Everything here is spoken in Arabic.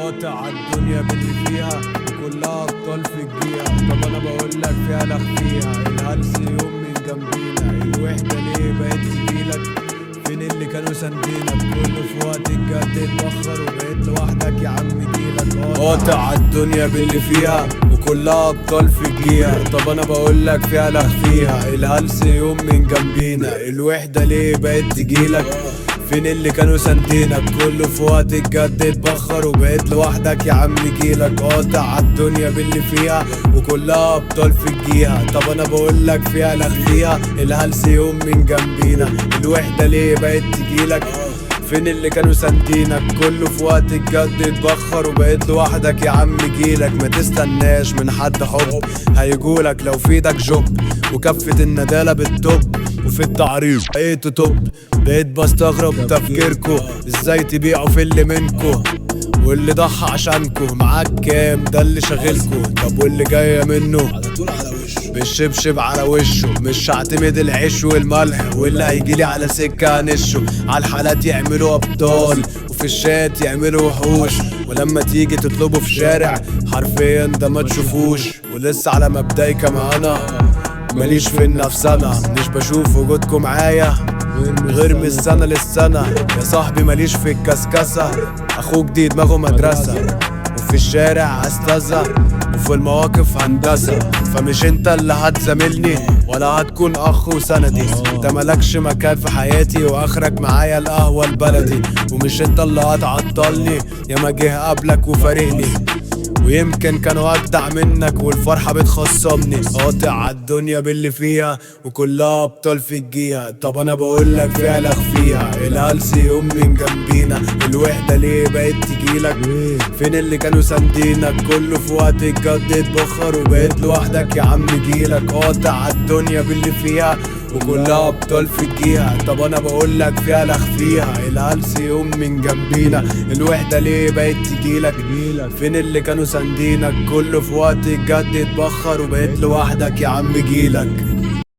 قاطع الدنيا باللي فيها وكلها ابطال في الجيهة. طب انا بقولك فيها لخفيها، الهلس يوم من جنبينا، الوحدة ليه بقت تجيلك؟ فين اللي كانوا ساندينك؟ كله في وقت الجد اتبخر وبقيت لوحدك يا عم جيلك. قاطع الدنيا باللي فيها وكلها ابطال في الجيهة. طب انا بقولك فيها لخفيها، الهلس يوم من جنبينا، الوحدة ليه بقت تجيلك؟ فين اللي كانوا ساندينك؟ كله في وقت الجد اتبخر وبقيت لوحدك يا عم جيلك. قاطع الدنيا باللي فيها وكلها ابطال في الجيهة. طب انا بقولك فيها لخفيها، الهلس يوم من جنبينا، الوحدة ليه بقت تجيلك؟ فين اللي كانوا ساندينك؟ كله في وقت الجد اتبخر وبقيت لوحدك يا عم جيلك. ما تستناش من حد حب، هيجولك لو في ايدك جوب، وكفة الندالة بالتوب، وفي التعريض بقيت توب. بقيت بستغرب تفكيركو، ازاي تبيعوا في اللي منكو واللي ضحى عشانكو؟ معاك كام ده اللي شاغلكو؟ طب واللي جاية منه على طول على وشه بالشبشب على وشه. مش هعتمد العيش والملح، واللي هيجيلي على سكة هنشه. على الحالات يعملوا ابطال وفي الشات يعملوا وحوش، ولما تيجي تطلبوا في شارع حرفيا ده ما تشوفوش. ولسه على مبدأي كما انا ماليش في النفسنة، مش بشوف وجودكم معايا غير من السنة للسنة. يا صاحبي ماليش في الكسكسة، اخوك دي دماغه مدرسة، وفي الشارع استاذة، وفي المواقف هندسة. فمش انت اللي هتزاملني ولا هتكون اخ وسندي، انت مالكش مكان في حياتي واخرك معايا القهوة البلدي. ومش انت اللي هتعطلني، يا ما جه قبلك وفارقني، ويمكن كانوا اجدع منك والفرحة بتخصمني. قاطع الدنيا باللي فيها وكلها ابطال في الجيهة. طب انا بقولك فيها لخفيها، الهلس يوم من جنبينا، الوحدة ليه بقت تجيلك؟ فين اللي كانوا ساندينك؟ كله في وقت الجد اتبخر وبقيت لوحدك يا عم جيلك. قاطع الدنيا باللي فيها وكلها ابطال في الجيهة. طب انا بقولك فيها لخفيها، الهلس يوم من جنبينا، الوحدة ليه بقت تجيلك؟ فين اللي كانوا ساندينك؟ كله في وقت الجد اتبخر وبقيت لوحدك يا عم جيلك.